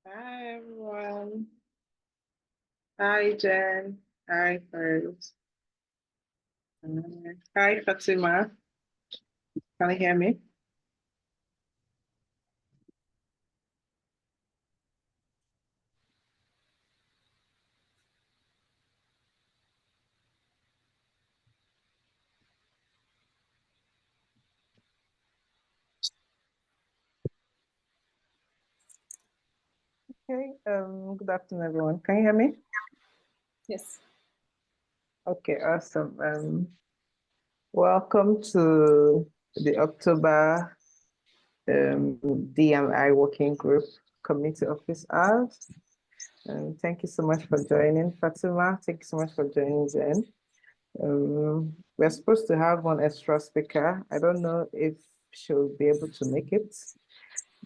Hi everyone. Hi Jen. Hi First. Hi Fatima. Can you hear me? Okay. Good afternoon, everyone. Can you hear me? Yes. Okay, awesome. Welcome to the October DMI Working Group Community Office Hours. Thank you so much for joining, Fatima. Thank you so much for joining, Jen. We're supposed to have one extra speaker. I don't know if she'll be able to make it,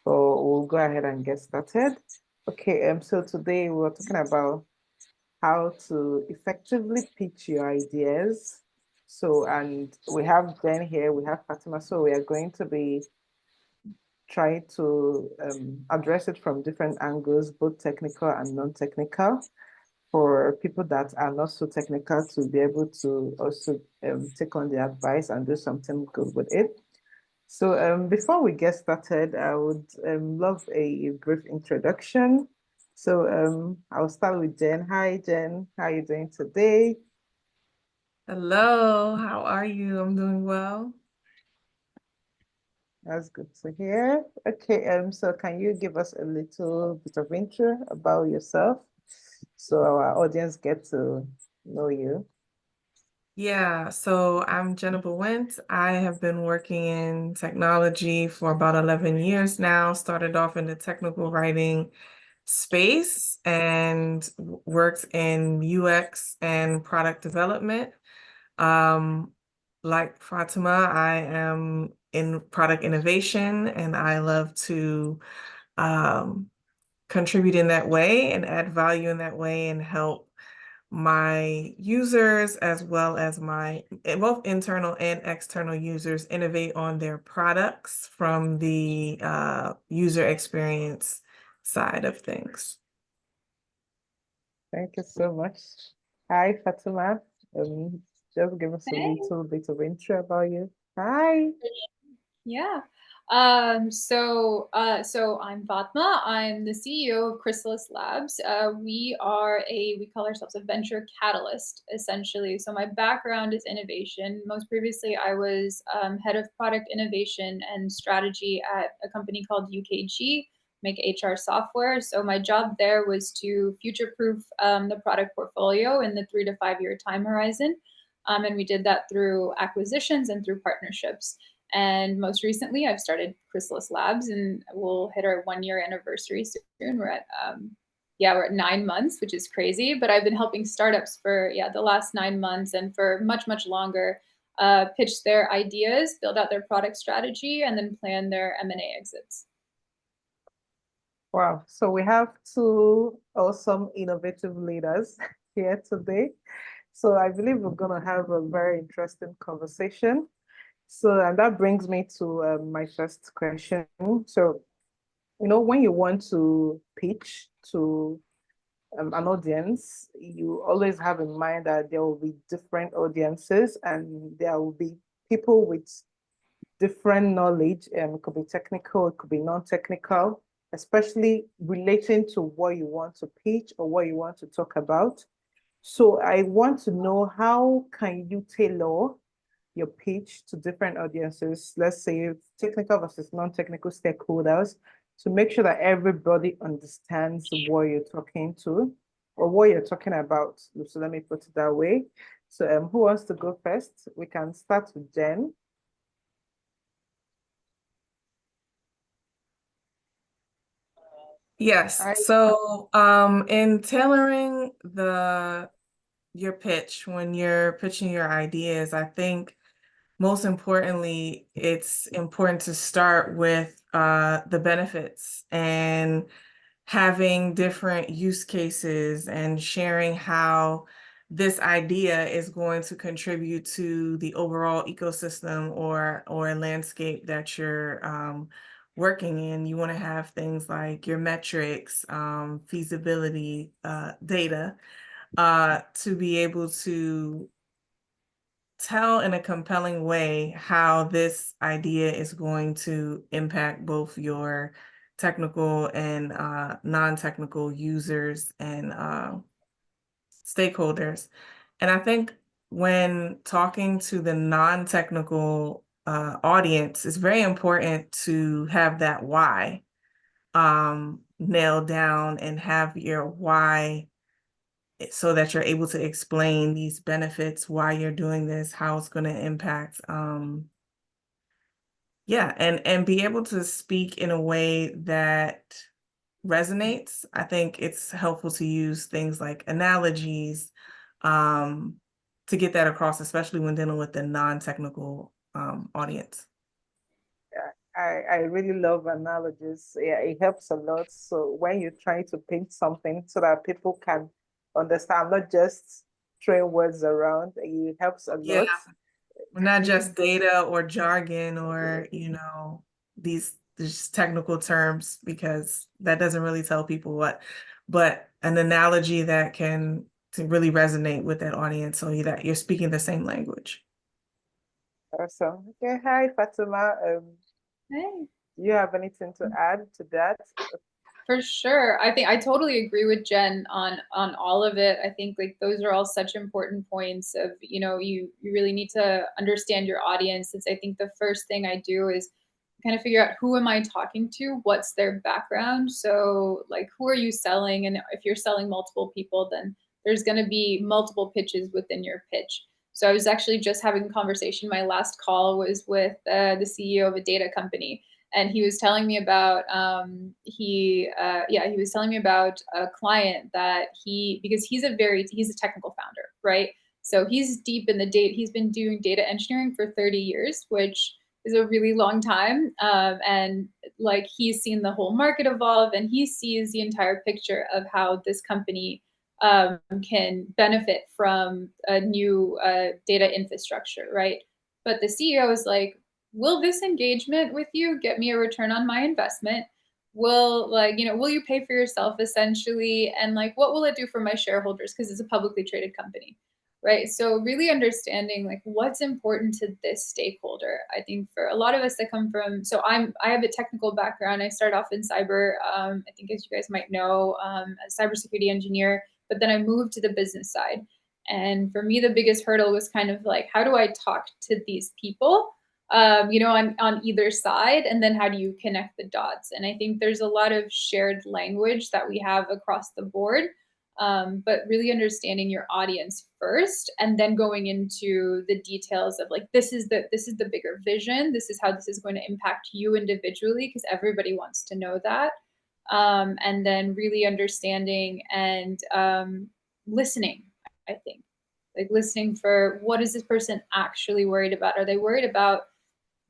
but we'll go ahead and get started. Okay, so today we're talking about how to effectively pitch your ideas. So, and we have Jen here, we have Fatima. So we are going to be trying to address it from different angles, both technical and non-technical, for people that are not so technical to be able to also take on the advice and do something good with it. So before we get started, I would love a brief introduction. So I'll start with Jen. Hi, Jen. How are you doing today? Hello, how are you? I'm doing well. That's good to hear. Okay, so can you give us a little bit of intro about yourself so our audience get to know you? Yeah, so I'm Jennifer Went. I have been working in technology for about 11 years now. Started off in the technical writing space and worked in UX and product development. Um, like Fatima, I am in product innovation and I love to um, contribute in that way and add value in that way and help my users as well as my both internal and external users innovate on their products from the user experience side of things. Thank you so much. Hi, Fatima. Um, just give us a Hey. little bit of intro about you. Hi. Yeah. So I'm Fatma. I'm the CEO of Chrysalis Labs. We call ourselves a venture catalyst, essentially. So my background is innovation. Most previously, I was head of product innovation and strategy at a company called UKG, make HR software. So my job there was to future-proof the product portfolio in the 3 to 5 year time horizon. And we did that through acquisitions and through partnerships. And most recently, I've started Chrysalis Labs, and we'll hit our 1 year anniversary soon. We're at 9 months, which is crazy. But I've been helping startups for the last 9 months and for much longer, pitch their ideas, build out their product strategy, and then plan their M&A exits. Wow. So we have two awesome innovative leaders here today. So I believe we're going to have a very interesting conversation. So, and that brings me to my first question. So, when you want to pitch to an audience, you always have in mind that there will be different audiences and there will be people with different knowledge. It could be technical, it could be non-technical, especially relating to what you want to pitch or what you want to talk about. So I want to know, how can you tailor your pitch to different audiences, let's say technical versus non-technical stakeholders, to make sure that everybody understands what you're talking to or what you're talking about. So let me put it that way. So who wants to go first? We can start with Jen. Yes. I So, in tailoring the your pitch when you're pitching your ideas, I think most importantly, it's important to start with the benefits and having different use cases and sharing how this idea is going to contribute to the overall ecosystem or landscape that you're working in. You want to have things like your metrics, feasibility data, to be able to tell in a compelling way how this idea is going to impact both your technical and non-technical users and stakeholders. And I think when talking to the non-technical audience, it's very important to have that why nailed down and have your why so that you're able to explain these benefits, why you're doing this, how it's going to impact. Yeah, and be able to speak in a way that resonates. I think it's helpful to use things like analogies to get that across, especially when dealing with the non-technical audience. I really love analogies. Yeah, it helps a lot. So when you're trying to paint something so that people can understand, not just throwing words around, it helps a Yeah, lot. not just data or jargon or, these technical terms, because that doesn't really tell people what, but an analogy that can to really resonate with that audience so that you're speaking the same language. Awesome. Okay, hi Fatima. Hey. Do you have anything to add to that? For sure. I think I totally agree with Jen on all of it. I think like those are all such important points of, you really need to understand your audience. Since I think the first thing I do is kind of figure out who am I talking to? What's their background? So like who are you selling? And if you're selling multiple people, then there's going to be multiple pitches within your pitch. So I was actually just having a conversation. My last call was with the CEO of a data company, and he was telling me about he was telling me about a client that because he's a technical founder, right? So he's deep in the data. He's been doing data engineering for 30 years, which is a really long time. And like he's seen the whole market evolve, and he sees the entire picture of how this company can benefit from a new data infrastructure, right? But the CEO is like, will this engagement with you get me a return on my investment? Will you pay for yourself essentially? And like, what will it do for my shareholders? Because it's a publicly traded company, right? So really understanding like what's important to this stakeholder. I think for a lot of us that come from, I have a technical background. I started off in cyber. I think as you guys might know, a cybersecurity engineer, but then I moved to the business side. And for me, the biggest hurdle was kind of like, how do I talk to these people? On either side, and then how do you connect the dots? And I think there's a lot of shared language that we have across the board, but really understanding your audience first, and then going into the details of like this is the bigger vision. This is how this is going to impact you individually, because everybody wants to know that. And then really understanding and listening. I think like listening for what is this person actually worried about? Are they worried about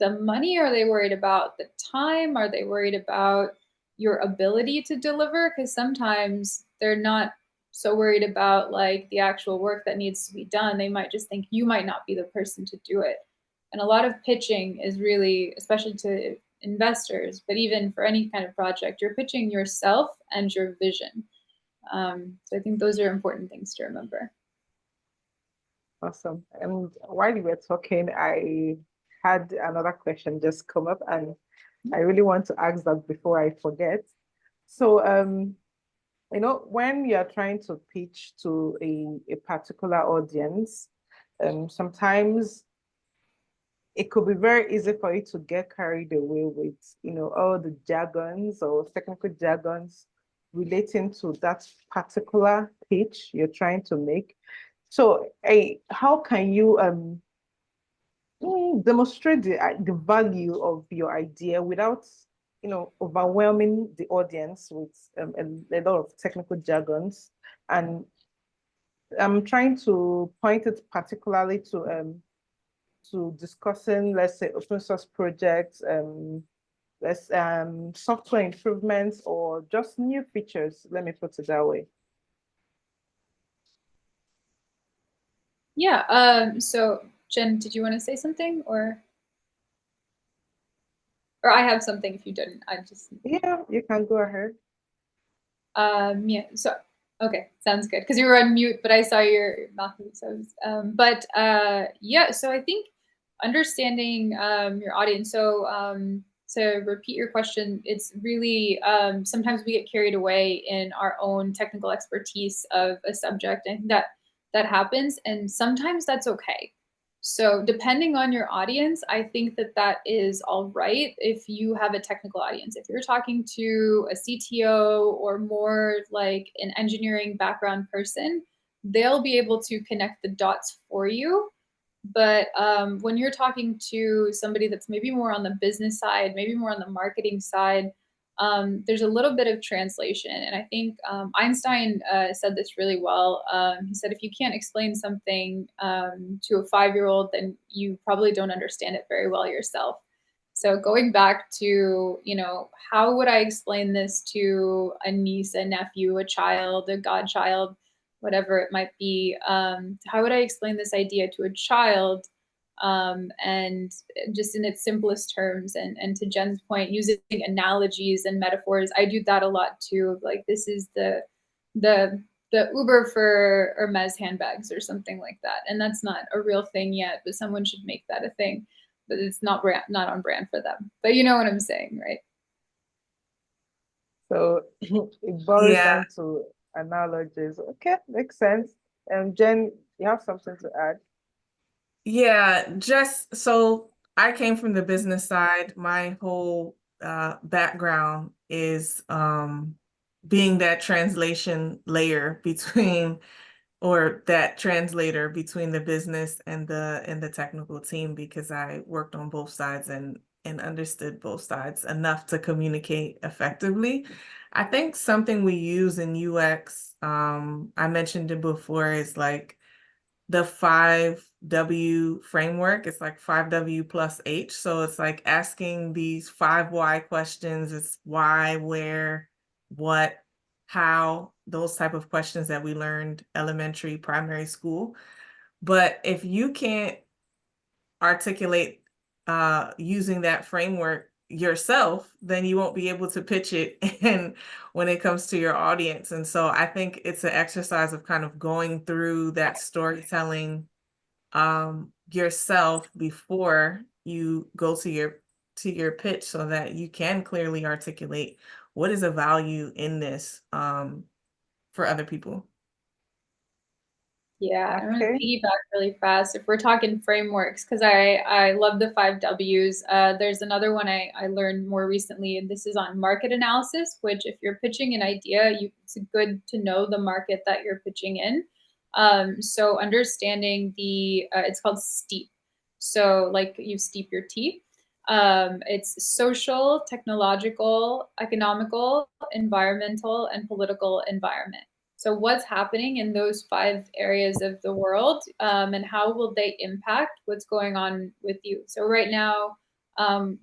the money? Are they worried about the time? Are they worried about your ability to deliver? Because sometimes they're not so worried about like the actual work that needs to be done. They might just think you might not be the person to do it. And a lot of pitching is really, especially to investors, but even for any kind of project, you're pitching yourself and your vision. So I think those are important things to remember. Awesome. And while you were talking, I had another question just come up, and I really want to ask that before I forget. So, when you're trying to pitch to a particular audience, sometimes it could be very easy for you to get carried away with, all the jargons or technical jargons relating to that particular pitch you're trying to make. So, how can you demonstrate the value of your idea without, overwhelming the audience with a lot of technical jargons? And I'm trying to point it particularly to discussing, let's say, open source projects, let's software improvements, or just new features. Let me put it that way. Yeah. So Jen, did you want to say something or? or I have something if you didn't. I just Yeah, you can go ahead. yeah. So okay, sounds good because you were on mute, but I saw your mouth move. So yeah. So I think understanding your audience. So to repeat your question, it's really sometimes we get carried away in our own technical expertise of a subject, and that happens, and sometimes that's okay. So depending on your audience, I think that is all right if you have a technical audience. If you're talking to a CTO or more like an engineering background person, they'll be able to connect the dots for you. But when you're talking to somebody that's maybe more on the business side, maybe more on the marketing side, there's a little bit of translation. And I think Einstein said this really well. He said, if you can't explain something to a 5-year-old, then you probably don't understand it very well yourself. So going back to, how would I explain this to a niece, a nephew, a child, a godchild, whatever it might be? How would I explain this idea to a child? And just in its simplest terms, and to Jen's point, using analogies and metaphors. I do that a lot too. Like, this is the Uber for Hermes handbags or something like that. And that's not a real thing yet, but someone should make that a thing. But it's not on brand for them. But you know what I'm saying, right? So it boils down to analogies. Okay, makes sense. Jen, you have something to add? Yeah, just so I came from the business side. My whole background is being that translation layer between, or that translator between the business and the technical team, because I worked on both sides and understood both sides enough to communicate effectively. I think something we use in UX, I mentioned it before, is like the 5W framework. It's like 5W plus H. So it's like asking these 5 why questions. It's why, where, what, how, those type of questions that we learned elementary, primary school. But if you can't articulate using that framework yourself, then you won't be able to pitch it and when it comes to your audience. And so I think it's an exercise of kind of going through that storytelling yourself before you go to your pitch, so that you can clearly articulate what is a value in this for other people. Yeah, I'm gonna Okay. piggyback really fast. If we're talking frameworks, because I love the 5 Ws. There's another one I learned more recently, and this is on market analysis. Which, if you're pitching an idea, it's good to know the market that you're pitching in. So understanding it's called STEEP. So like you steep your tea. It's social, technological, economical, environmental, and political environment. So what's happening in those 5 areas of the world, and how will they impact what's going on with you? So right now,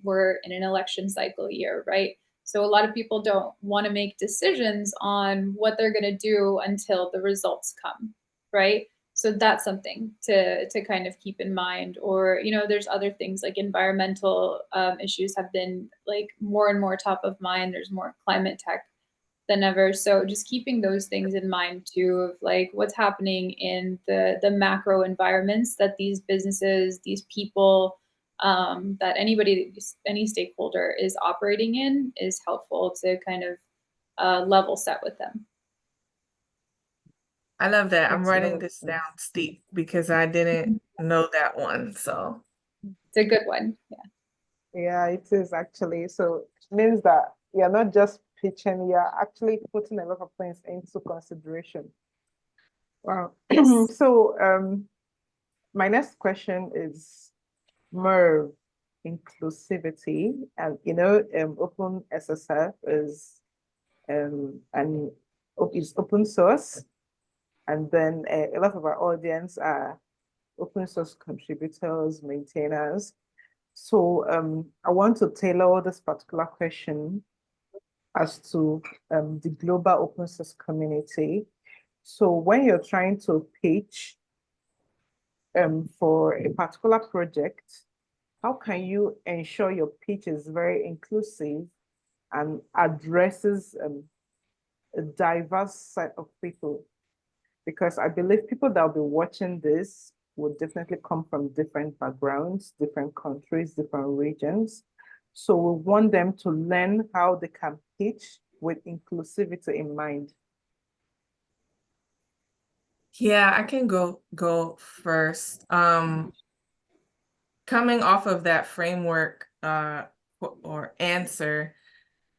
we're in an election cycle year, right? So a lot of people don't want to make decisions on what they're going to do until the results come, right? So that's something to kind of keep in mind. Or, there's other things like environmental issues have been like more and more top of mind. There's more climate tech than ever. So just keeping those things in mind too, of like what's happening in the macro environments that these businesses, these people, that any stakeholder is operating in, is helpful to kind of level set with them. I love that. I'm Makes a lot writing of this sense. down, Steve, because I didn't know that one. So It's a good one. Yeah. Yeah, it is actually. So it means that you're not just pitching, you're actually putting a lot of things into consideration. Wow. Yes. So my next question is more inclusivity. And OpenSSF is is open source. And then a lot of our audience are open source contributors, maintainers. So I want to tailor this particular question as to the global open source community. So when you're trying to pitch for a particular project, how can you ensure your pitch is very inclusive and addresses a diverse set of people? Because I believe people that will be watching this will definitely come from different backgrounds, different countries, different regions. So we want them to learn how they can pitch with inclusivity in mind. Yeah, I can go first. Coming off of that framework or answer,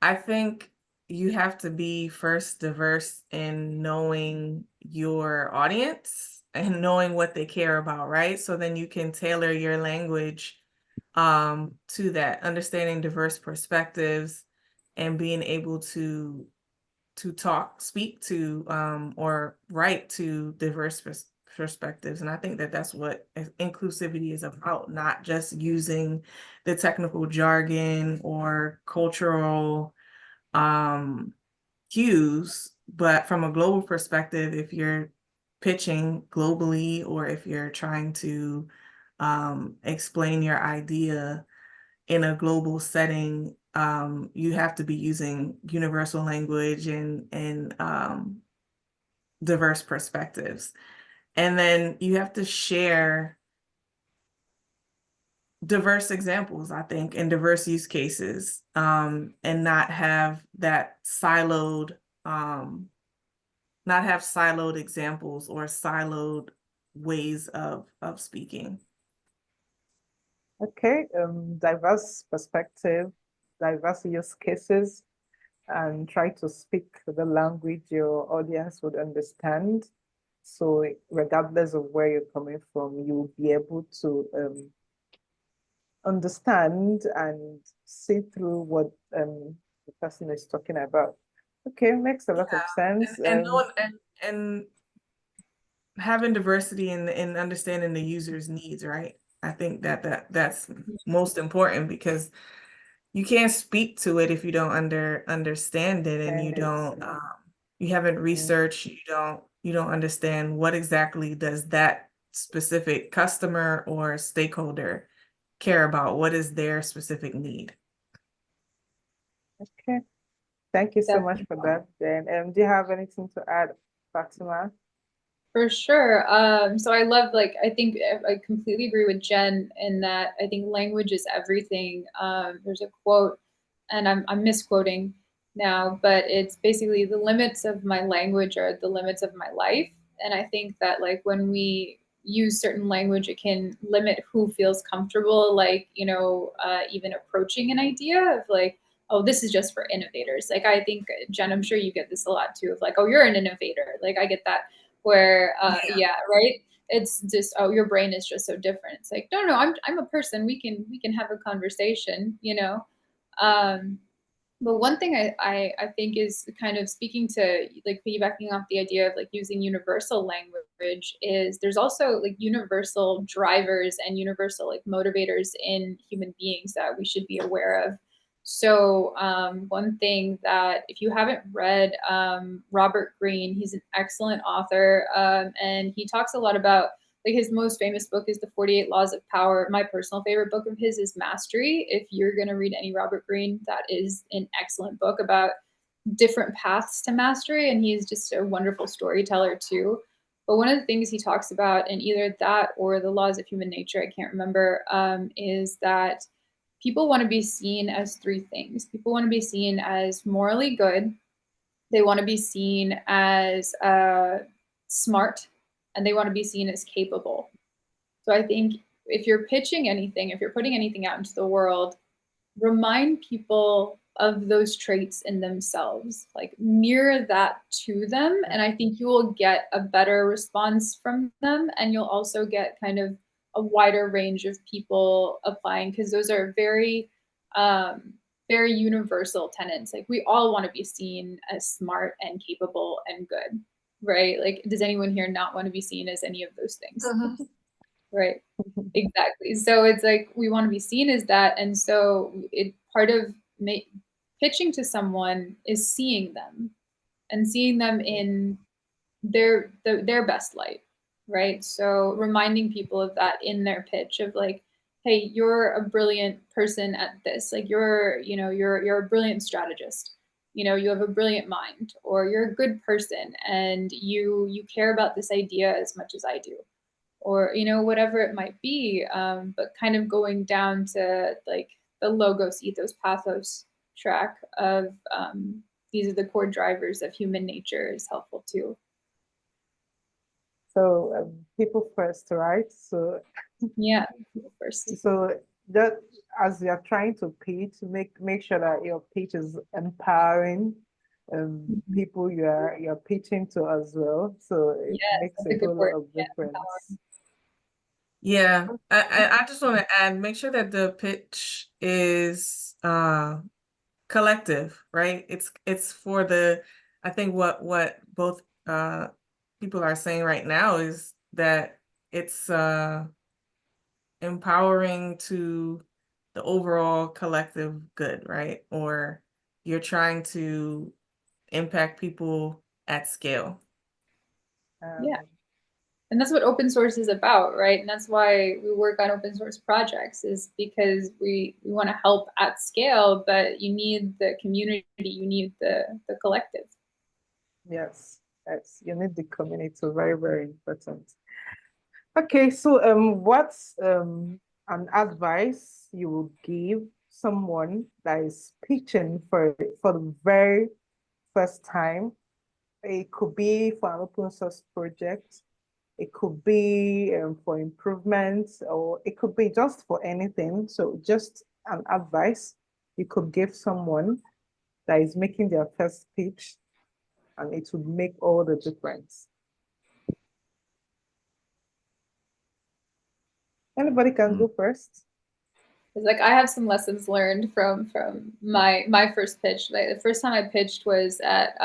I think you have to be first diverse in knowing your audience and knowing what they care about, right? So then you can tailor your language to that, understanding diverse perspectives and being able to speak to, or write to diverse perspectives. And I think that that's what inclusivity is about, not just using the technical jargon or cultural cues, but from a global perspective, if you're pitching globally or if you're trying to explain your idea in a global setting, you have to be using universal language and diverse perspectives. And then you have to share diverse examples, I think, and diverse use cases, and not have that not have siloed examples or siloed ways of speaking. Okay, diverse perspective, diverse use cases, and try to speak the language your audience would understand. So regardless of where you're coming from, you'll be able to understand and see through what the person is talking about. Okay, makes a lot of sense. And having diversity in understanding the user's needs, right? I think that's most important, because you can't speak to it if you don't understand it, and you don't you haven't researched, you don't understand what exactly does that specific customer or stakeholder care about, what is their specific need. Okay, thank you so much Definitely. for that, Jen. Do you have anything to add, Fatima? For sure. So I love, like, I think I completely agree with Jen in that I think language is everything. There's a quote, and I'm misquoting now, but it's basically the limits of my language are the limits of my life. And I think that, like, when we use certain language, it can limit who feels comfortable, like, even approaching an idea of like, oh, this is just for innovators. Like, I think, Jen, I'm sure you get this a lot too, of like, oh, you're an innovator. Like, I get that, where yeah, right, it's just, oh, your brain is just so different. It's like, no, I'm a person, we can have a conversation, um but one thing I think is kind of speaking to, like, piggybacking off the idea of like using universal language, is there's also like universal drivers and universal like motivators in human beings that we should be aware of. So one thing that, if you haven't read Robert Greene, he's an excellent author, and he talks a lot about, like, his most famous book is The 48 Laws of Power. My personal favorite book of his is Mastery. If you're going to read any Robert Greene, that is an excellent book about different paths to mastery. And he's just a wonderful storyteller too. But one of the things he talks about in either that or The Laws of Human Nature, I can't remember, is that people want to be seen as three things. People want to be seen as morally good, they want to be seen as smart, and they want to be seen as capable. So I think if you're pitching anything, if you're putting anything out into the world, remind people of those traits in themselves, like mirror that to them. And I think you will get a better response from them. And you'll also get kind of a wider range of people applying, because those are very universal tenets. Like, we all want to be seen as smart and capable and good, right? Like, does anyone here not want to be seen as any of those things? Right. Exactly. So it's like we want to be seen as that. And so it part of pitching to someone is seeing them and seeing them in their best light. Right. So reminding people of that in their pitch, of like, hey, you're a brilliant person at this. Like you're a brilliant strategist. You have a brilliant mind, or you're a good person and you care about this idea as much as I do, or whatever it might be. But kind of going down to like the logos, ethos, pathos track of these are the core drivers of human nature is helpful too. So people first, right? So Yeah, first. so that as you're trying to pitch, make sure that your pitch is empowering people you're pitching to as well. So it Yes, makes that's a a good whole word. lot of Yeah, difference. Yeah, I just want to add, make sure that the pitch is collective, right? It's for the, I think what both people are saying right now is that it's empowering to the overall collective good, right? Or you're trying to impact people at scale. yeah. Um, And that's what open source is about, right? And that's why we work on open source projects, is because we want to help at scale, but you need the community, you need the collective. yes, yes, you need the community, very, very important. Okay, so what's an advice you would give someone that is pitching for the very first time? It could be for an open source project, it could be for improvements, or it could be just for anything. So just an advice you could give someone that is making their first pitch, and it would make all the difference. Anybody can go first. It's like I have some lessons learned from my first pitch. Like the first time I pitched was at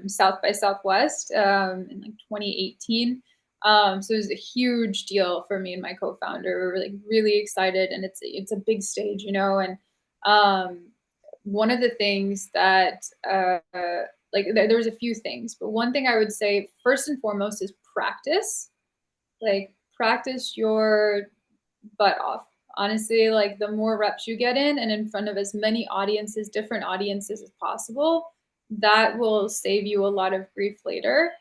South by Southwest in like 2018. So it was a huge deal for me and my co-founder. We were like really excited, and it's a big stage, and one of the things that like there was a few things, but one thing I would say first and foremost is practice. Like practice your butt off. Honestly, like the more reps you get in front of as many audiences, different audiences as possible, that will save you a lot of grief later.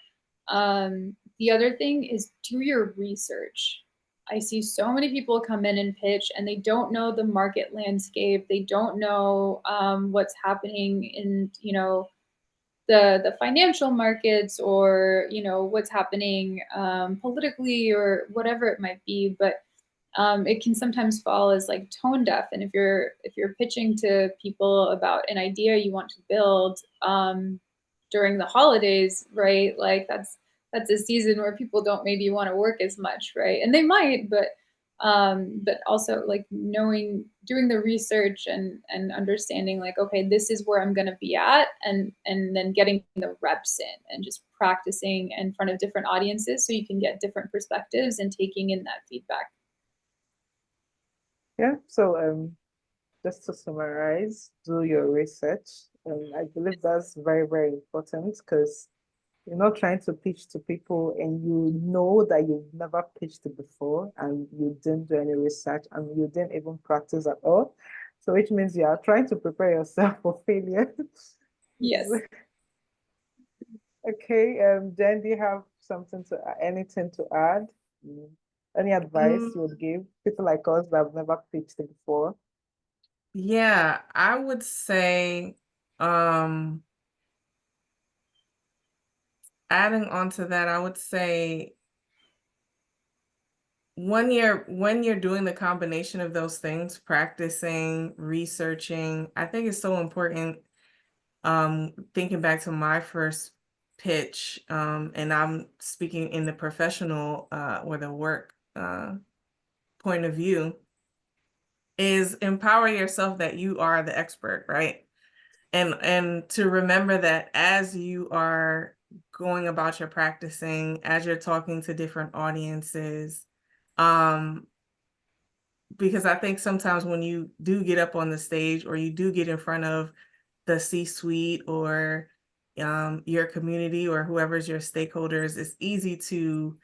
The other thing is do your research. I see so many people come in and pitch and they don't know the market landscape. They don't know what's happening in, the financial markets, or, what's happening politically or whatever it might be. But it can sometimes fall as like tone deaf. And if you're pitching to people about an idea you want to build during the holidays, right? Like that's a season where people don't maybe want to work as much, right? And they might, but also like doing the research and understanding like, okay, this is where I'm going to be at, and then getting the reps in and just practicing in front of different audiences so you can get different perspectives and taking in that feedback. Yeah, so just to summarize, do your research. I believe that's very, very important because you're not trying to pitch to people and you know that you've never pitched it before and you didn't do any research and you didn't even practice at all. So which means you are trying to prepare yourself for failure. Yes. Okay, Jen, do you have anything to add? Any advice you would give people like us that have never pitched it before? Yeah, I would say, adding on to that, I would say when you're doing the combination of those things, practicing, researching, I think it's so important. Thinking back to my first pitch, and I'm speaking in the professional or the work point of view, is empower yourself that you are the expert, right? And to remember that as you are going about your practicing, as you're talking to different audiences, because I think sometimes when you do get up on the stage or you do get in front of the C-suite or your community or whoever's your stakeholders, it's easy to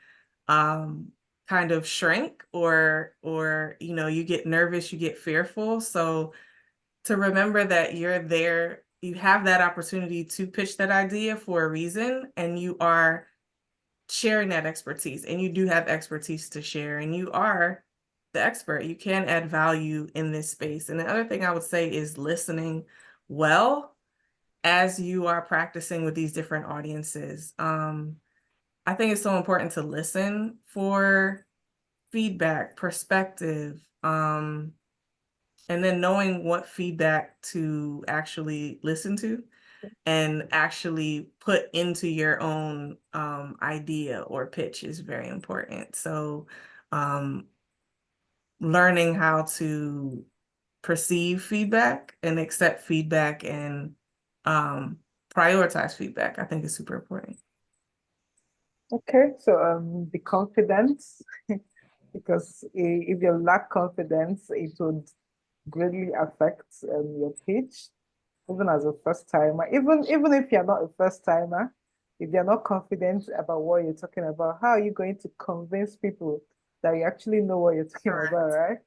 kind kind of shrink or you know, you get nervous, you get fearful. So to remember that you're there, you have that opportunity to pitch that idea for a reason, and you are sharing that expertise, and you do have expertise to share, and you are the expert. You can add value in this space. And the other thing I would say is listening well as you are practicing with these different audiences. I think it's so important to listen for feedback, perspective, and then knowing what feedback to actually listen to and actually put into your own idea or pitch is very important. So learning how to perceive feedback and accept feedback and prioritize feedback, I think is super important. Okay, so the confidence, because if you lack confidence, it would greatly affect your pitch, even as a first timer. Even if you're not a first timer, if you're not confident about what you're talking about, how are you going to convince people that you actually know what you're talking Correct. about, right?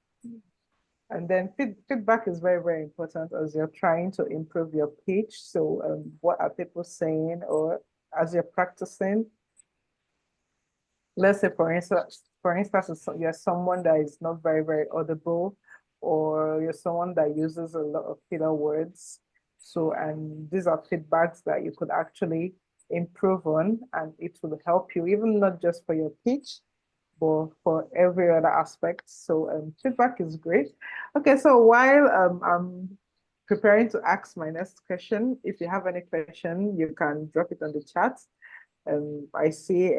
And then feedback is very, very important as you're trying to improve your pitch. So what are people saying, or as you're practicing, let's say for instance, you're someone that is not very, very audible, or you're someone that uses a lot of filler words. So, and these are feedbacks that you could actually improve on, and it will help you, even not just for your pitch, but for every other aspect. So, feedback is great. Okay, so while I'm preparing to ask my next question, if you have any question, you can drop it on the chat. I see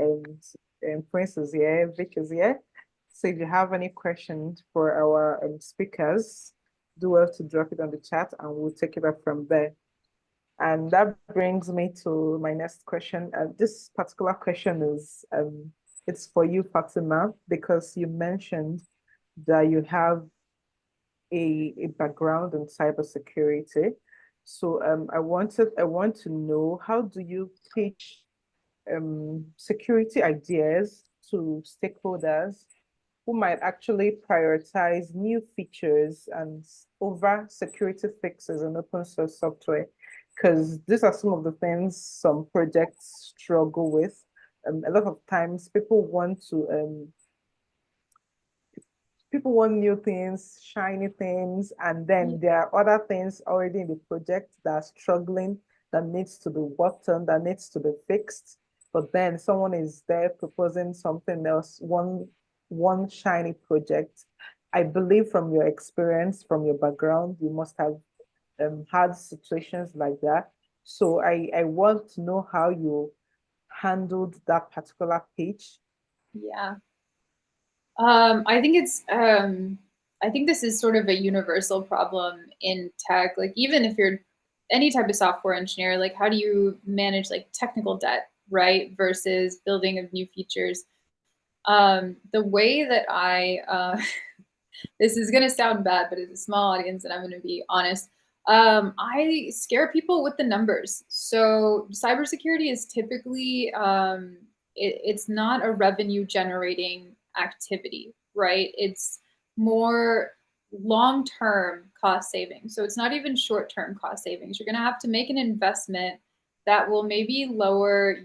Prince is here, Vic is here. So if you have any questions for our speakers, do well to drop it on the chat and we'll take it up from there. And that brings me to my next question. This particular question is it's for you, Fatima, because you mentioned that you have a background in cybersecurity. So I want to know, how do you pitch security ideas to stakeholders who might actually prioritize new features and over security fixes in open source software? Because these are some of the things some projects struggle with. A lot of times people want new things, shiny things, and then there are other things already in the project that are struggling, that needs to be worked on, that needs to be fixed. But then someone is there proposing something else, one shiny project. I believe from your experience, from your background, you must have had situations like that. So I want to know how you handled that particular pitch. Yeah. I think this is sort of a universal problem in tech. Like, even if you're any type of software engineer, like, how do you manage like technical debt, right? Versus building of new features. The way that this is going to sound bad, but it's a small audience and I'm going to be honest. I scare people with the numbers. So cybersecurity is typically, it's not a revenue generating activity, right? It's more long-term cost savings. So it's not even short-term cost savings. You're going to have to make an investment that will maybe lower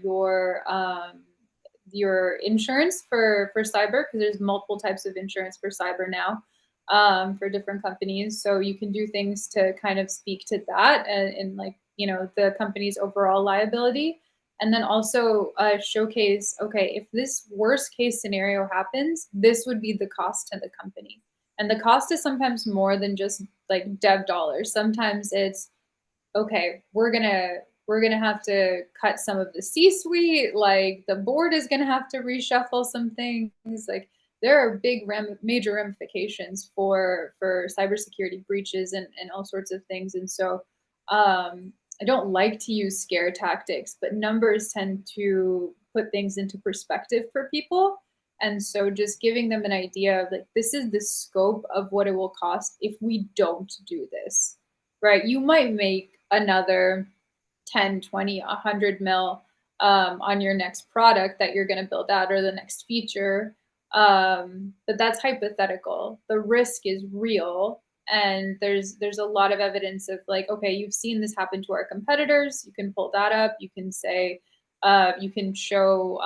your insurance for cyber, because there's multiple types of insurance for cyber now, for different companies. So you can do things to kind of speak to that and like, you know, the company's overall liability. And then also showcase, okay, if this worst case scenario happens, this would be the cost to the company. And the cost is sometimes more than just like dev dollars. Sometimes it's, okay, we're gonna have to cut some of the C-suite, like the board is gonna have to reshuffle some things. Like, there are big major ramifications for cybersecurity breaches and all sorts of things. And so I don't like to use scare tactics, but numbers tend to put things into perspective for people. And so just giving them an idea of like, this is the scope of what it will cost if we don't do this, right? You might make another 10, 20, 100 mil on your next product that you're going to build out, or the next feature. But that's hypothetical. The risk is real. And there's a lot of evidence of like, okay, you've seen this happen to our competitors. You can pull that up. You can say, you can show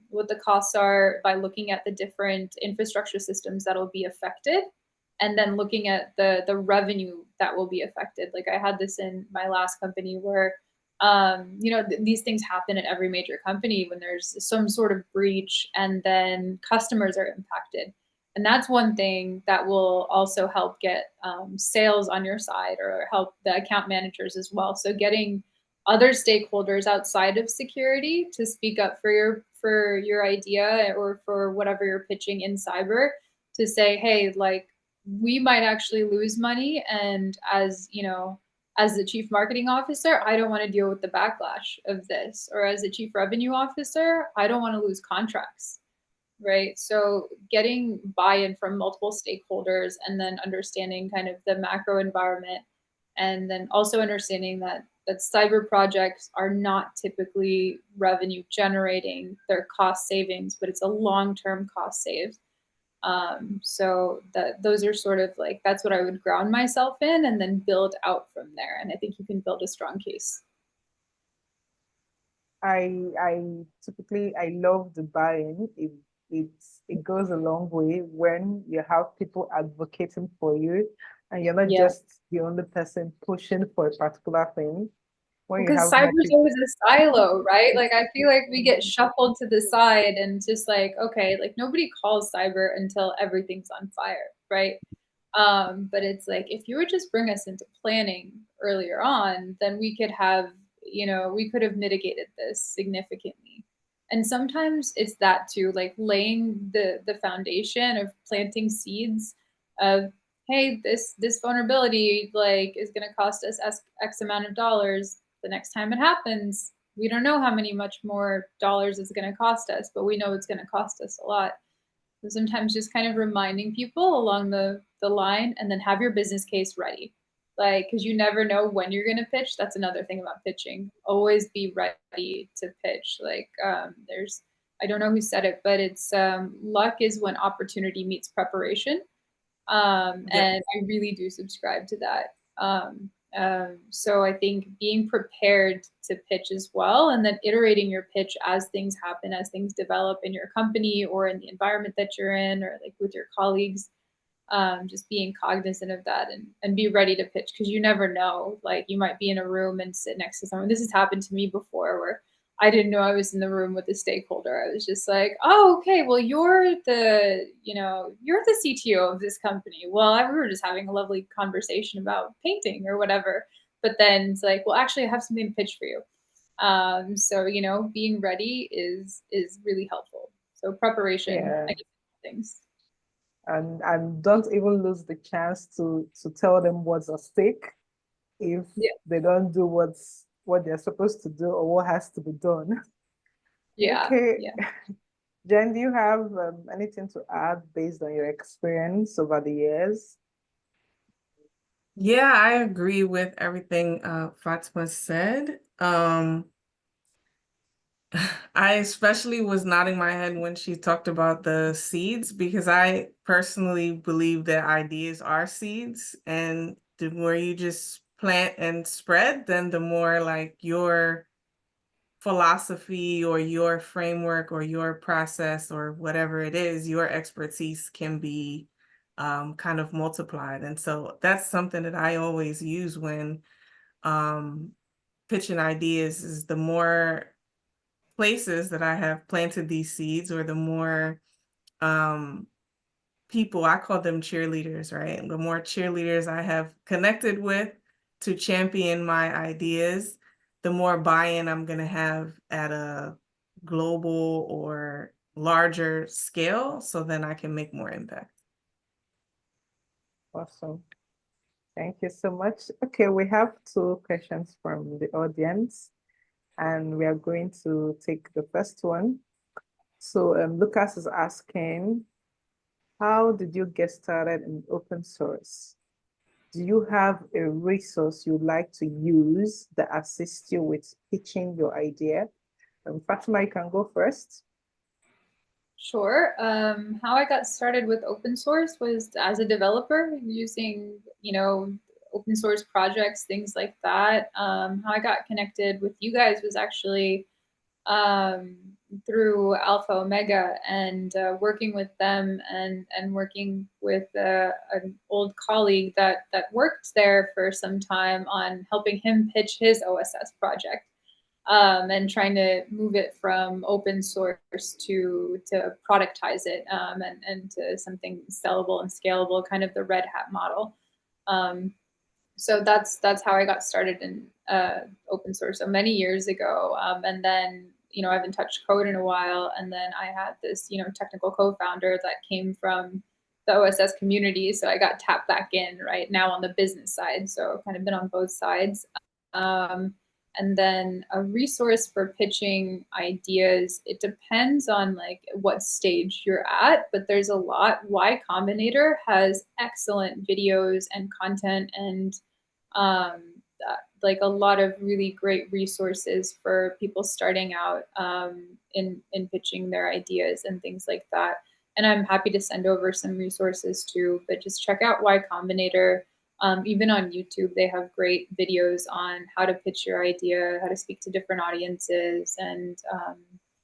what the costs are by looking at the different infrastructure systems that'll be affected, and then looking at the revenue that will be affected. Like I had this in my last company where these things happen at every major company when there's some sort of breach and then customers are impacted. And that's one thing that will also help get sales on your side or help the account managers as well. So getting other stakeholders outside of security to speak up for your idea or for whatever you're pitching in cyber, to say, hey, like we might actually lose money, and as the chief marketing officer, I don't want to deal with the backlash of this. Or as a chief revenue officer, I don't want to lose contracts, right? So getting buy-in from multiple stakeholders and then understanding kind of the macro environment, and then also understanding that cyber projects are not typically revenue generating, they're cost savings, but it's a long-term cost save. So those are sort of like, that's what I would ground myself in and then build out from there. And I think you can build a strong case. I typically I love the buy-in. It goes a long way when you have people advocating for you and you're not Yeah. just the only person pushing for a particular thing. When you Because have more cyber is people. always a silo, right? Like I feel like we get shuffled to the side and just like, okay, like nobody calls cyber until everything's on fire, right? But it's like if you would just bring us into planning earlier on, then we could have, we could have mitigated this significantly. And sometimes it's that too, like laying the foundation of planting seeds of, hey, this vulnerability like is going to cost us X amount of dollars. The next time it happens, we don't know how many much more dollars it's going to cost us, but we know it's going to cost us a lot. So sometimes just kind of reminding people along the line, and then have your business case ready. Like, because you never know when you're going to pitch. That's another thing about pitching. Always be ready to pitch. Like, I don't know who said it, but it's luck is when opportunity meets preparation. And I really do subscribe to that. So I think being prepared to pitch as well, and then iterating your pitch as things happen, as things develop in your company or in the environment that you're in, or like with your colleagues, just being cognizant of that and be ready to pitch, because you never know. Like you might be in a room and sit next to someone. This has happened to me before where I didn't know I was in the room with a stakeholder. I was just like, oh, okay, well, you're the CTO of this company. Well, we were just having a lovely conversation about painting or whatever. But then it's like, well, actually, I have something to pitch for you. So being ready is really helpful. So preparation, Yeah. I guess, things. And don't even lose the chance to tell them what's at stake if Yeah. they don't do what they're supposed to do or what has to be done. Yeah. Okay. Yeah. Jen, do you have anything to add based on your experience over the years? Yeah, I agree with everything Fatima said. I especially was nodding my head when she talked about the seeds, because I personally believe that ideas are seeds, and the more you just plant and spread, then the more like your philosophy or your framework or your process or whatever it is, your expertise can be kind of multiplied. And so that's something that I always use when pitching ideas, is the more places that I have planted these seeds, or the more people, I call them cheerleaders, right? The more cheerleaders I have connected with to champion my ideas, the more buy-in I'm going to have at a global or larger scale, so then I can make more impact. Awesome. Thank you so much. Okay, we have two questions from the audience, and we are going to take the first one. So Lucas is asking, how did you get started in open source? Do you have a resource you'd like to use that assists you with pitching your idea? Fatima, you can go first. Sure. How I got started with open source was as a developer using, open source projects, things like that. How I got connected with you guys was actually um, through Alpha Omega and working with them and working with an old colleague that worked there for some time on helping him pitch his OSS project. And trying to move it from open source to productize it and to something sellable and scalable, kind of the Red Hat model. So that's how I got started in open source so many years ago. And then I haven't touched code in a while. And then I had this technical co-founder that came from the OSS community, so I got tapped back in right now on the business side. So I've kind of been on both sides. And then a resource for pitching ideas, it depends on like what stage you're at, but there's a lot. Y Combinator has excellent videos and content and um, like a lot of really great resources for people starting out in pitching their ideas and things like that. And I'm happy to send over some resources too, but just check out Y Combinator. Even on YouTube, they have great videos on how to pitch your idea, how to speak to different audiences, and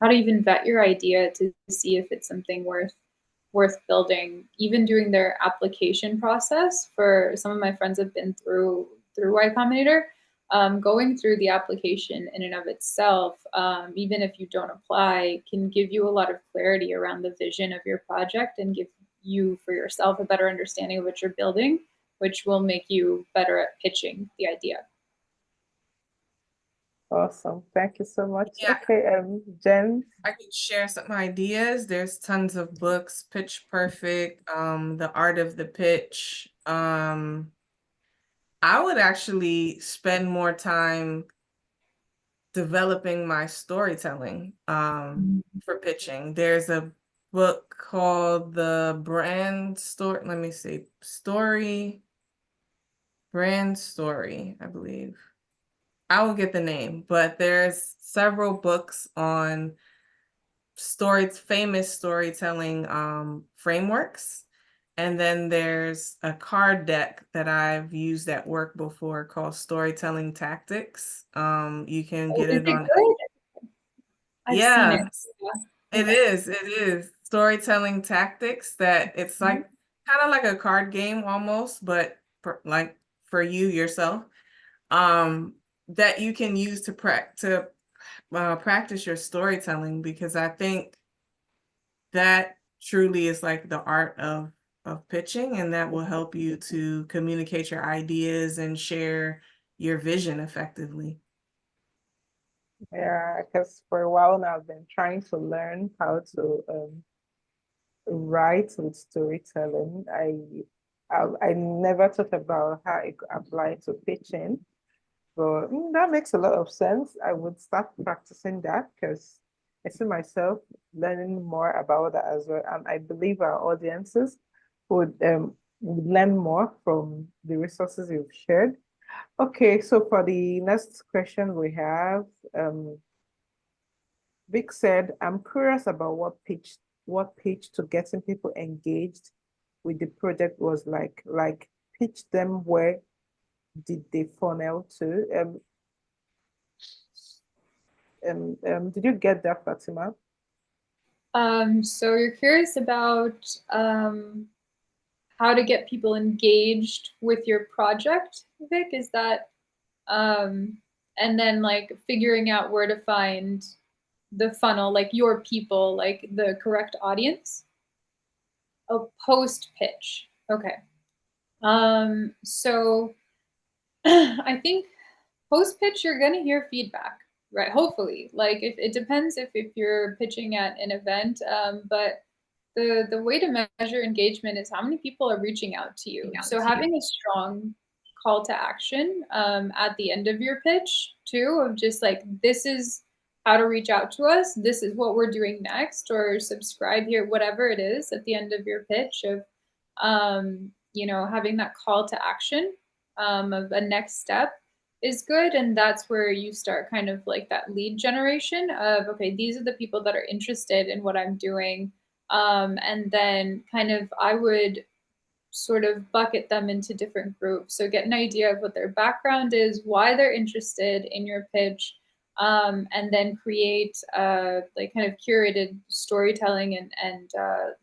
how to even vet your idea to see if it's something worth building. Even doing their application process, for some of my friends have been through Y Combinator. Going through the application in and of itself, even if you don't apply, can give you a lot of clarity around the vision of your project and give you for yourself a better understanding of what you're building, which will make you better at pitching the idea. Awesome. Thank you so much. Yeah. Okay, Jen. I can share some ideas. There's tons of books, Pitch Perfect, The Art of the Pitch. I would actually spend more time developing my storytelling for pitching. There's a book called The Brand Story. Let me see. Brand Story, I believe. I will get the name, but there's several books on famous storytelling frameworks. And then there's a card deck that I've used at work before called Storytelling Tactics. You can get it on. I've seen it. Yeah. It is storytelling tactics that it's like kind of like a card game almost, but like for you yourself, that you can use to practice your storytelling, because I think that truly is like the art of pitching, and that will help you to communicate your ideas and share your vision effectively. Yeah, because for a while now I've been trying to learn how to write with storytelling. I never thought about how it could apply to pitching, but that makes a lot of sense. I would start practicing that because I see myself learning more about that as well, and I believe our audiences would learn more from the resources you've shared. Okay, so for the next question we have, Vic said, I'm curious about what pitch to getting people engaged with the project was like. Like, pitch them, where did they funnel to? Did you get that, Fatima? So you're curious about how to get people engaged with your project, Vic? Is that and then like figuring out where to find the funnel, like your people, like the correct audience? Oh, post pitch. Okay. So I think post pitch, you're gonna hear feedback, right? Hopefully, like if it depends if you're pitching at an event, but the way to measure engagement is how many people are reaching out to you. So having a strong call to action at the end of your pitch too, of just like, this is how to reach out to us, this is what we're doing next, or subscribe here, whatever it is at the end of your pitch, of having that call to action of a next step is good. And that's where you start kind of like that lead generation of, okay, these are the people that are interested in what I'm doing. And then kind of I would sort of bucket them into different groups. So get an idea of what their background is, why they're interested in your pitch, and then create like kind of curated storytelling and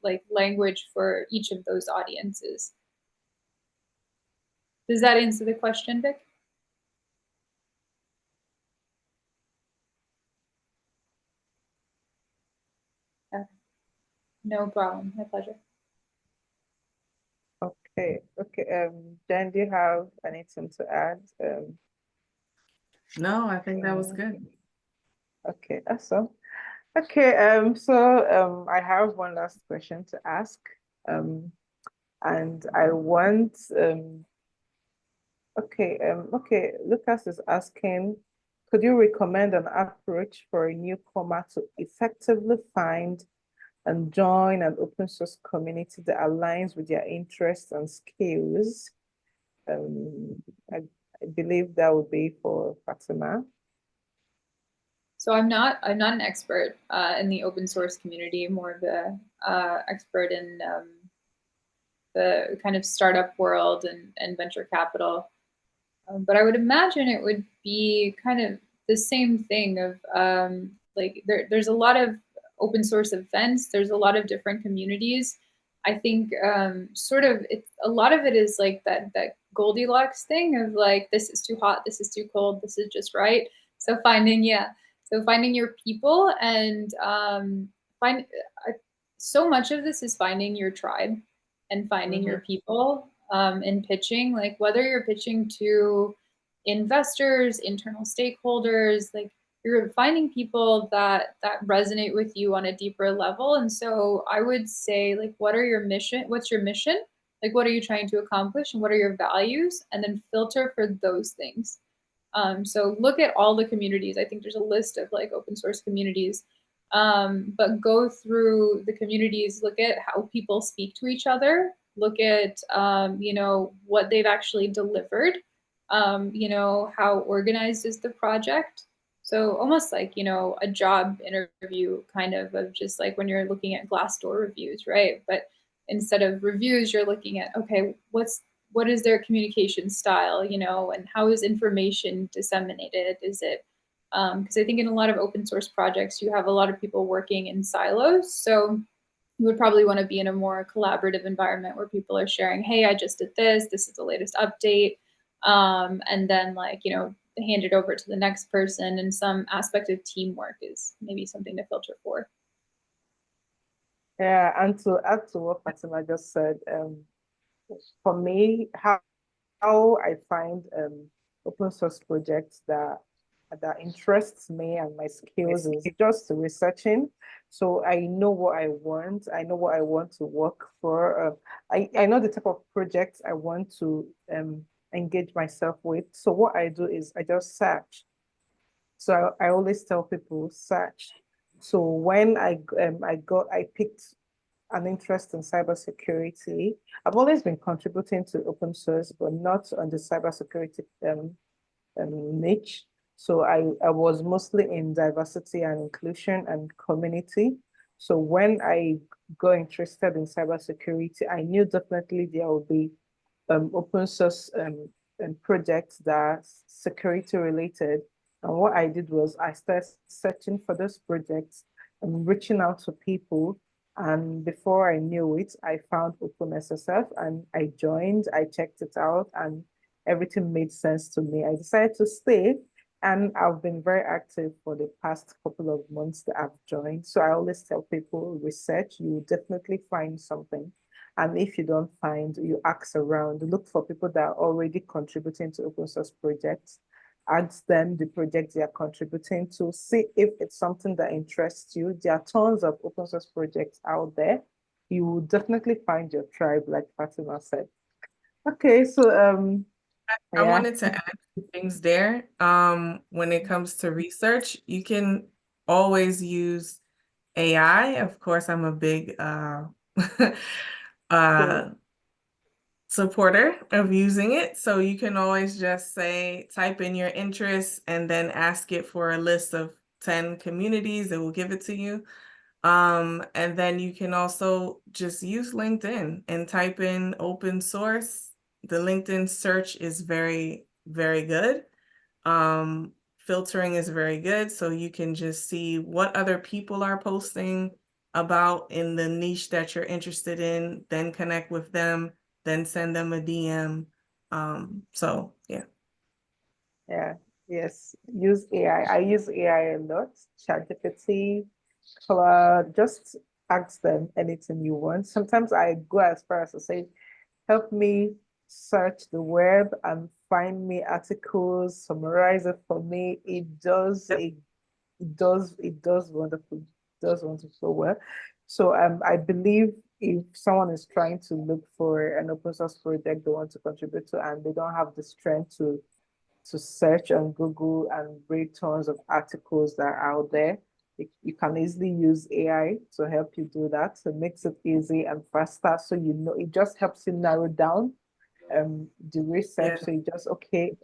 like language for each of those audiences. Does that answer the question, Vic? No problem. My pleasure. Okay. Jen, do you have anything to add? No, I think that was good. Okay, awesome. Okay, I have one last question to ask. And I want Lucas is asking, could you recommend an approach for a newcomer to effectively find and join an open source community that aligns with their interests and skills? I believe that would be for Fatima. So I'm not an expert in the open source community, more of the expert in the kind of startup world and venture capital. But I would imagine it would be kind of the same thing of like there's a lot of open source events. There's a lot of different communities. I think sort of a lot of it is like that Goldilocks thing of like, this is too hot, this is too cold, this is just right. So finding your people and find so much of this is finding your tribe and finding your people in pitching, like whether you're pitching to investors, internal stakeholders, like you're finding people that resonate with you on a deeper level. And so I would say, like, what's your mission? Like, what are you trying to accomplish and what are your values? And then filter for those things. So look at all the communities. I think there's a list of like open source communities, but go through the communities, look at how people speak to each other, look at, what they've actually delivered, how organized is the project. So almost like, a job interview kind of just like when you're looking at Glassdoor reviews, right? But instead of reviews, you're looking at, okay, what is their communication style, and how is information disseminated? Is it, because I think in a lot of open source projects, you have a lot of people working in silos. So you would probably want to be in a more collaborative environment where people are sharing, hey, I just did this. This is the latest update. And then hand it over to the next person, and some aspect of teamwork is maybe something to filter for. Yeah, and to add to what Fatima just said, for me, how I find open source projects that interests me and my skills is just researching. So I know what I want. I know what I want to work for. I know the type of projects I want to engage myself with. So what I do is I just search. So I always tell people search. So when I picked an interest in cybersecurity. I've always been contributing to open source, but not on the cybersecurity niche. So I was mostly in diversity and inclusion and community. So when I got interested in cybersecurity, I knew definitely there will be open source projects that are security related. And what I did was I started searching for those projects and reaching out to people. And before I knew it, I found OpenSSF and I joined, I checked it out, and everything made sense to me. I decided to stay, and I've been very active for the past couple of months that I've joined. So I always tell people, research, you will definitely find something. And if you don't find, you ask around, look for people that are already contributing to open source projects, ask them the projects they are contributing to, see if it's something that interests you. There are tons of open source projects out there. You will definitely find your tribe, like Fatima said. Okay, so I wanted to add two things there. When it comes to research, you can always use AI. Of course, I'm a big supporter of using it. So you can always just say, type in your interests and then ask it for a list of 10 communities. It will give it to you. And then you can also just use LinkedIn and type in open source. The LinkedIn search is very, very good. Filtering is very good. So you can just see what other people are posting about in the niche that you're interested in, then connect with them, then send them a DM. So yeah. Yeah, yes. Use AI. I use AI a lot. ChatGPT, Claude, just ask them anything you want. Sometimes I go as far as to say, help me search the web and find me articles, summarize it for me. Yep. It does wonderful, does wonderful well. So I believe if someone is trying to look for an open source project they want to contribute to and they don't have the strength to search on Google and read tons of articles that are out there, you can easily use AI to help you do that. So it makes it easy and faster. So you know, it just helps you narrow down the research. Yeah. So you just okay,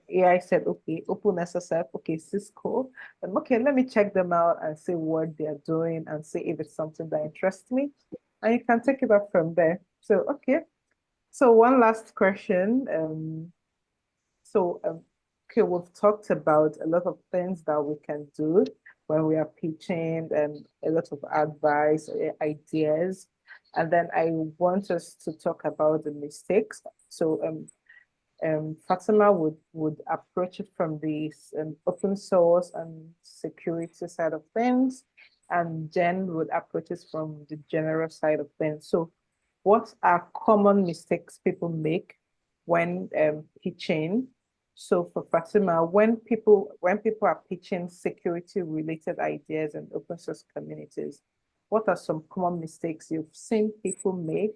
AI said okay, OpenSSF, okay, Cisco. Okay, let me check them out and see what they're doing and see if it's something that interests me. And you can take it up from there. So okay. So one last question. So, okay, we've talked about a lot of things that we can do when we are pitching and a lot of advice, ideas. And then I want us to talk about the mistakes. So, Fatima would approach it from the open source and security side of things, and Jen would approach it from the general side of things. So, what are common mistakes people make when pitching? So for Fatima, when people are pitching security related ideas in open source communities, what are some common mistakes you've seen people make,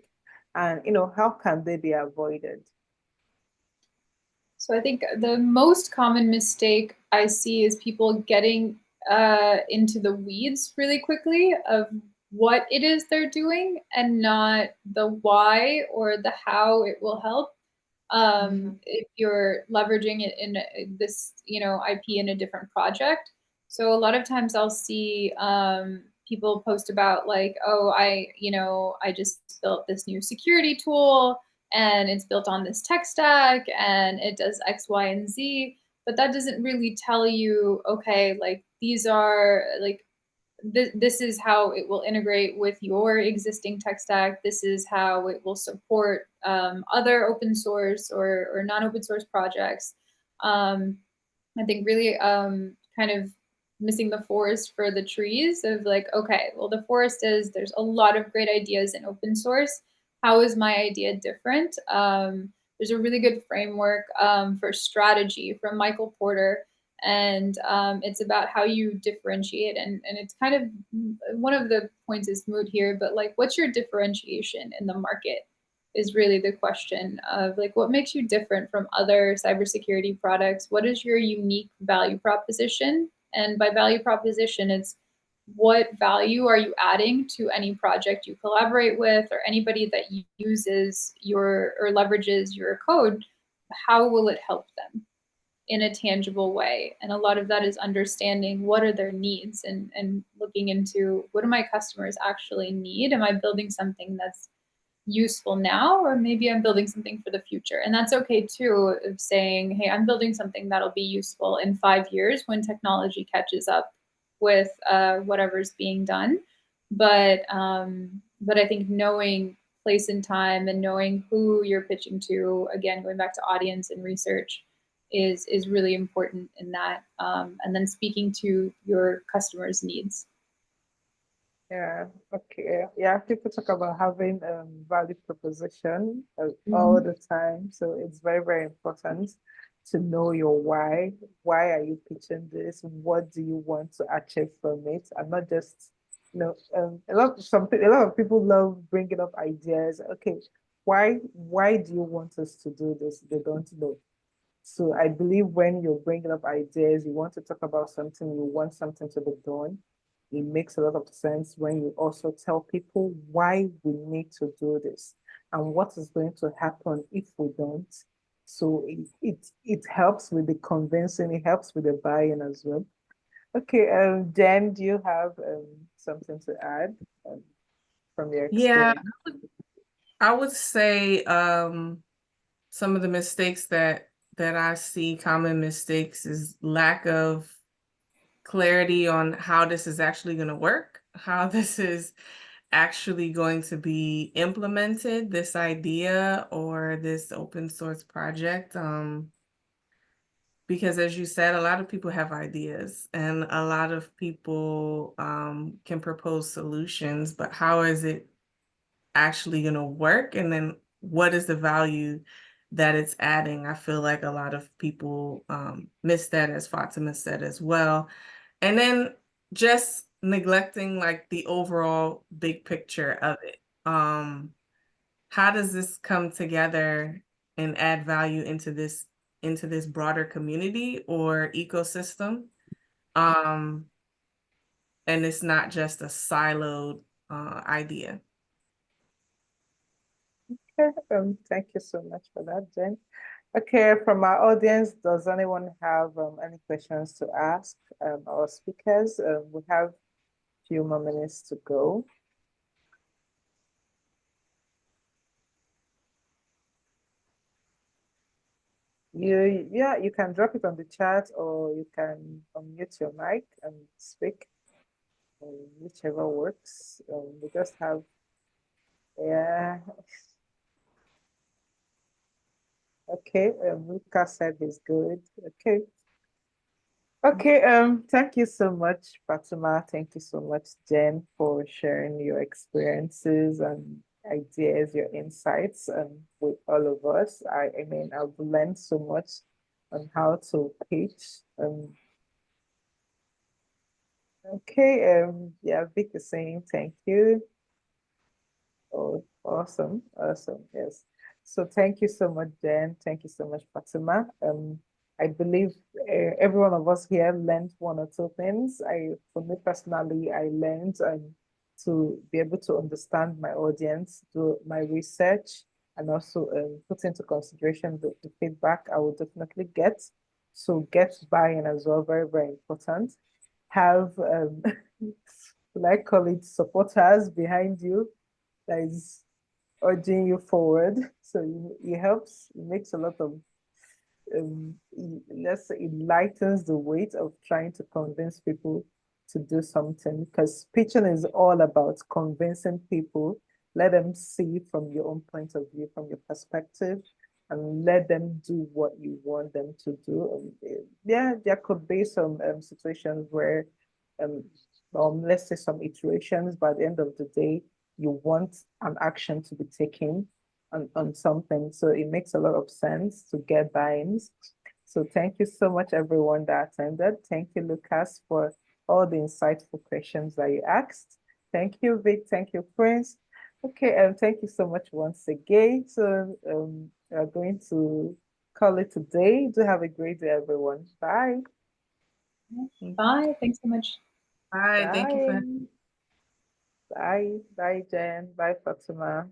and how can they be avoided? So I think the most common mistake I see is people getting into the weeds really quickly of what it is they're doing and not the why or the how it will help. If you're leveraging it in this, IP in a different project. So a lot of times I'll see people post about like, oh, I just built this new security tool and it's built on this tech stack and it does X, Y, and Z. But that doesn't really tell you, okay, like these are like this is how it will integrate with your existing tech stack. This is how it will support other open source or non-open source projects. I think really kind of missing the forest for the trees of like, okay, well, the forest is there's a lot of great ideas in open source. How is my idea different? There's a really good framework for strategy from Michael Porter, and it's about how you differentiate. And it's kind of one of the points is moot here, but like, what's your differentiation in the market? Is really the question of like what makes you different from other cybersecurity products? What is your unique value proposition? And by value proposition, it's what value are you adding to any project you collaborate with or anybody that uses your or leverages your code? How will it help them in a tangible way? And a lot of that is understanding what are their needs and looking into what do my customers actually need? Am I building something that's useful now, or maybe I'm building something for the future? And that's okay too, of saying, hey, I'm building something that'll be useful in 5 years when technology catches up with whatever's being done. But I think knowing place and time and knowing who you're pitching to, again, going back to audience and research, is really important in that. And then speaking to your customers' needs. Yeah, okay. Yeah, people talk about having value proposition all the time. So it's very, very important to know your why. Why are you pitching this? What do you want to achieve from it? And not just, a lot of people love bringing up ideas. Okay, why do you want us to do this? They don't know. So I believe when you're bringing up ideas, you want to talk about something, you want something to be done. It makes a lot of sense when you also tell people why we need to do this and what is going to happen if we don't. So it helps with the convincing, it helps with the buy-in as well. Okay, Jen, do you have something to add from your Yeah, experience? I would say some of the mistakes that I see, common mistakes, is lack of clarity on how this is actually going to work, how this is actually going to be implemented, this idea or this open source project. Because as you said, a lot of people have ideas and a lot of people can propose solutions, but how is it actually going to work? And then what is the value that it's adding? I feel like a lot of people miss that, as Fatima said as well. And then just neglecting like the overall big picture of it. How does this come together and add value into this broader community or ecosystem? Um, and it's not just a siloed idea. Okay, thank you so much for that, Jen. Okay, from our audience, does anyone have any questions to ask our speakers? We have a few more minutes to go. Yeah, you can drop it on the chat or you can unmute your mic and speak, whichever works. We just have, yeah. Okay, Lucas said he's good. Okay. Okay, thank you so much, Fatima. Thank you so much, Jen, for sharing your experiences and ideas, your insights, with all of us. I mean, I've learned so much on how to pitch. Okay, yeah, Vic is saying thank you. Oh, awesome. Awesome. Yes. So thank you so much, Jen. Thank you so much, Fatima. I believe every one of us here learned one or two things. For me personally, I learned to be able to understand my audience, do my research, and also put into consideration the feedback I will definitely get. So get buy-in as well, very, very important. Have, like call it supporters behind you that is urging you forward. So it helps, it makes a lot of, let's say it lightens the weight of trying to convince people to do something because pitching is all about convincing people. Let them see from your own point of view, from your perspective, and let them do what you want them to do. Yeah, there could be some situations where, um, let's say some iterations, by the end of the day, you want an action to be taken on something. So it makes a lot of sense to get buy-ins. So thank you so much, everyone that attended. Thank you, Lucas, for all the insightful questions that you asked. Thank you, Vic. Thank you, Prince. Okay, thank you so much once again. So we are going to call it a day. Do have a great day, everyone. Bye. Bye. Thanks so much. All right, thank you for Bye. Bye. Bye, Jen. Bye, Fatima.